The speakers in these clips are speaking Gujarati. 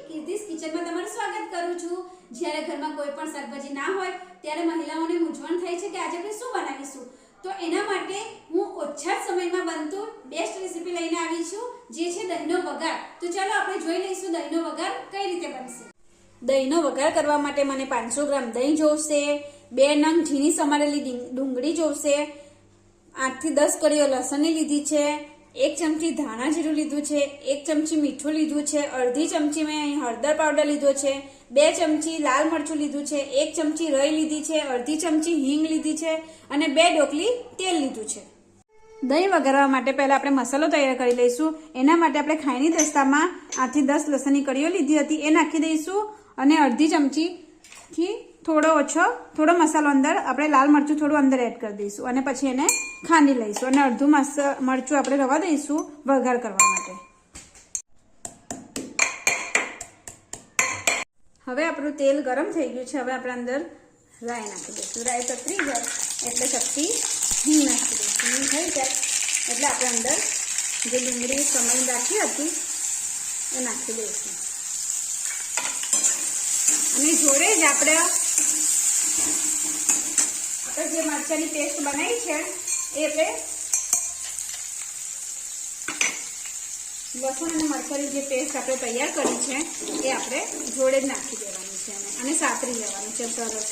કીર્તિસ કિચનમાં તમારું સ્વાગત કરું છું। જ્યારે ઘરમાં કોઈ પણ શાકભાજી ના હોય ત્યારે મહિલાઓને મૂંઝવણ થાય છે કે આજે આપણે શું બનાવીશું। તો એના માટે હું ઓછા સમયમાં બનતું બેસ્ટ રેસીપી લઈને આવી છું, જે છે દહીંનો વઘાર। તો ચાલો આપણે જોઈ લઈશું દહીંનો વઘાર કઈ રીતે બનશે। દહીંનો વઘાર કરવા માટે મને 500 ગ્રામ દહીં જોઈશે, 2 નંગ ઝીણી સમારેલી ડુંગળી જોઈશે, 8 થી 10 કળીઓ લસણની લીધી છે, 1 ચમચી ધાણા જીરું લીધું છે, 1 ચમચી મીઠું લીધું છે, અડધી ચમચી મેં અહીં હળદર પાવડર લીધો છે, 2 ચમચી લાલ મરચું લીધું છે, 1 ચમચી રાઈ લીધી છે, અડધી ચમચી હિંગ લીધી છે અને 2 ડોકલી તેલ લીધું છે। દહીં વઘારવા માટે પહેલા આપણે મસાલો તૈયાર કરી લઈશું। એના માટે આપણે ખાયણી દસ્તામાં 8 થી 10 લસણની કળીઓ લીધી હતી એ નાખી દઈશું અને અડધી ચમચીથી થોડો મસાલો અંદર આપણે લાલ મરચું થોડું અંદર એડ કરી દઈશું અને પછી એને ખાંડી લઈશું અને અડધું મરચું આપણે રવા દઈશું વઘાર કરવા માટે। હવે આપણું તેલ ગરમ થઈ ગયું છે। હવે આપણે અંદર રાઈ નાખી દઈશું। રાઈ તતરી જાય એટલે ચપટી હિંગ નાખી દઈશું। હિંગ થઈ જાય એટલે આપણે અંદર જે ડુંગળી સમારી રાખી હતી એ નાખી દઈશું અને જોડે જ આપણે જે મરચાની પેસ્ટ બનાવી છે એ આપણે લસણ અને મરચાની જે પેસ્ટ આપણે તૈયાર કરી છે એ આપણે જોડે જ નાખી દેવાની છે અને સાતરી લેવાનું છે સરસ।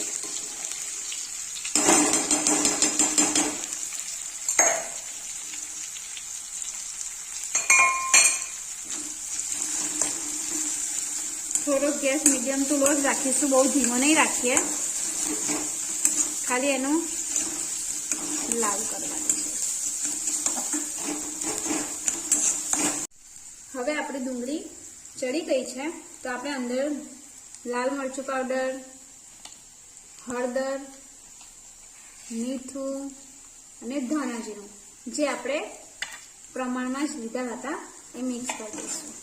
થોડોક ગેસ મીડિયમ ટુ લો જ રાખીશું, બહુ ધીમો નહીં રાખીએ, ખાલી એનું લાલ કરવાનું છે। હવે આપણી ડુંગળી ચડી ગઈ છે તો આપણે અંદર લાલ મરચું પાવડર, હળદર, મીઠું અને ધાણા જીરું જે આપણે પ્રમાણમાં જ લીધા હતા એ મિક્સ કરી દઈશું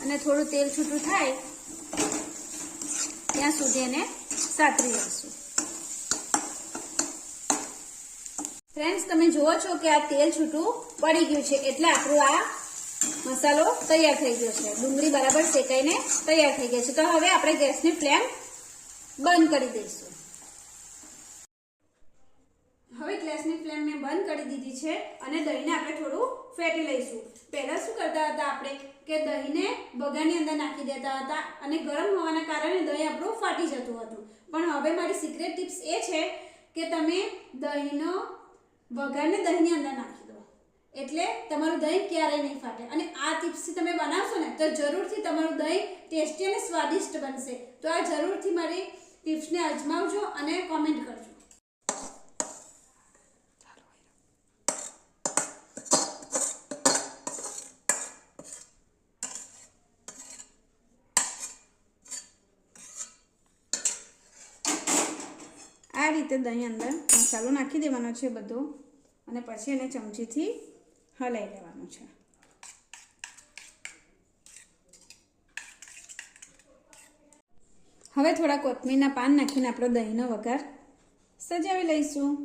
અને થોડું તેલ છૂટું થાય ત્યાં સુધી એને સાતરી લઈશું। ફ્રેન્ડ્સ, તમે જુઓ છો કે આ તેલ છૂટું પડી ગયું છે એટલે આપણો આ મસાલો તૈયાર થઈ ગયો છે। ડુંગળી બરાબર શેકાઈને તૈયાર થઈ ગઈ છે। તો હવે આપણે ગેસની ફ્લેમ બંધ કરી દઈશું। હવે ગેસની ફ્લેમ મેં બંધ કરી દીધી છે અને દહીંને આપણે થોડું ફેટી લઈશું। પહેલા શું કરતા હતા આપણે કે દહીંને બગારની અંદર નાખી દેતા હતા અને ગરમ હોવાના કારણે દહીં આપણું ફાટી જતું હતું, પણ હવે મારી સિક્રેટ ટિપ્સ એ છે કે તમે દહીંનો વઘારને દહીંની અંદર નાખી દો એટલે તમારું દહીં ક્યારેય નહીં ફાટે અને આ ટિપ્સથી તમે બનાવશો ને તો જરૂરથી તમારું દહીં ટેસ્ટી અને સ્વાદિષ્ટ બનશે। તો આ જરૂરથી મારી ટિપ્સને અજમાવજો અને કોમેન્ટ કરજો। આ રીતે દહીં અંદર મસાલો નાખી દેવાનો છે બધો અને પછી એને ચમચીથી હલાવી લેવાનું છે। હવે થોડા કોથમીરના પાન નાખીને આપણો દહીંનો વઘાર સજાવી લઈશું।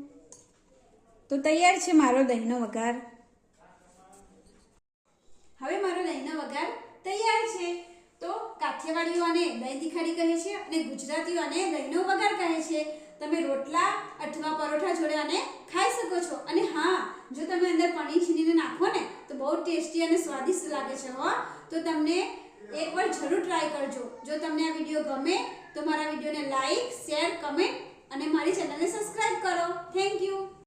તો તૈયાર છે મારો દહીંનો વઘાર। હવે મારો દહીંનો વઘાર તૈયાર છે। તો કાઠિયાવાડીઓ આને દહીં તીખાડી કહે છે અને ગુજરાતીઓ આને દહીંનો વઘાર કહે છે। તમે રોટલા અથવા પરોઠા જોડે આને ખાઈ શકો છો અને હા, જો તમે અંદર પનીર છીણીને નાખો ને તો બહુ ટેસ્ટી અને સ્વાદિષ્ટ લાગે છે હો। તો તમને એકવાર જરૂર ટ્રાય કરજો। જો તમને આ વિડીયો ગમે તો મારા વિડીયોને લાઈક, શેર, કમેન્ટ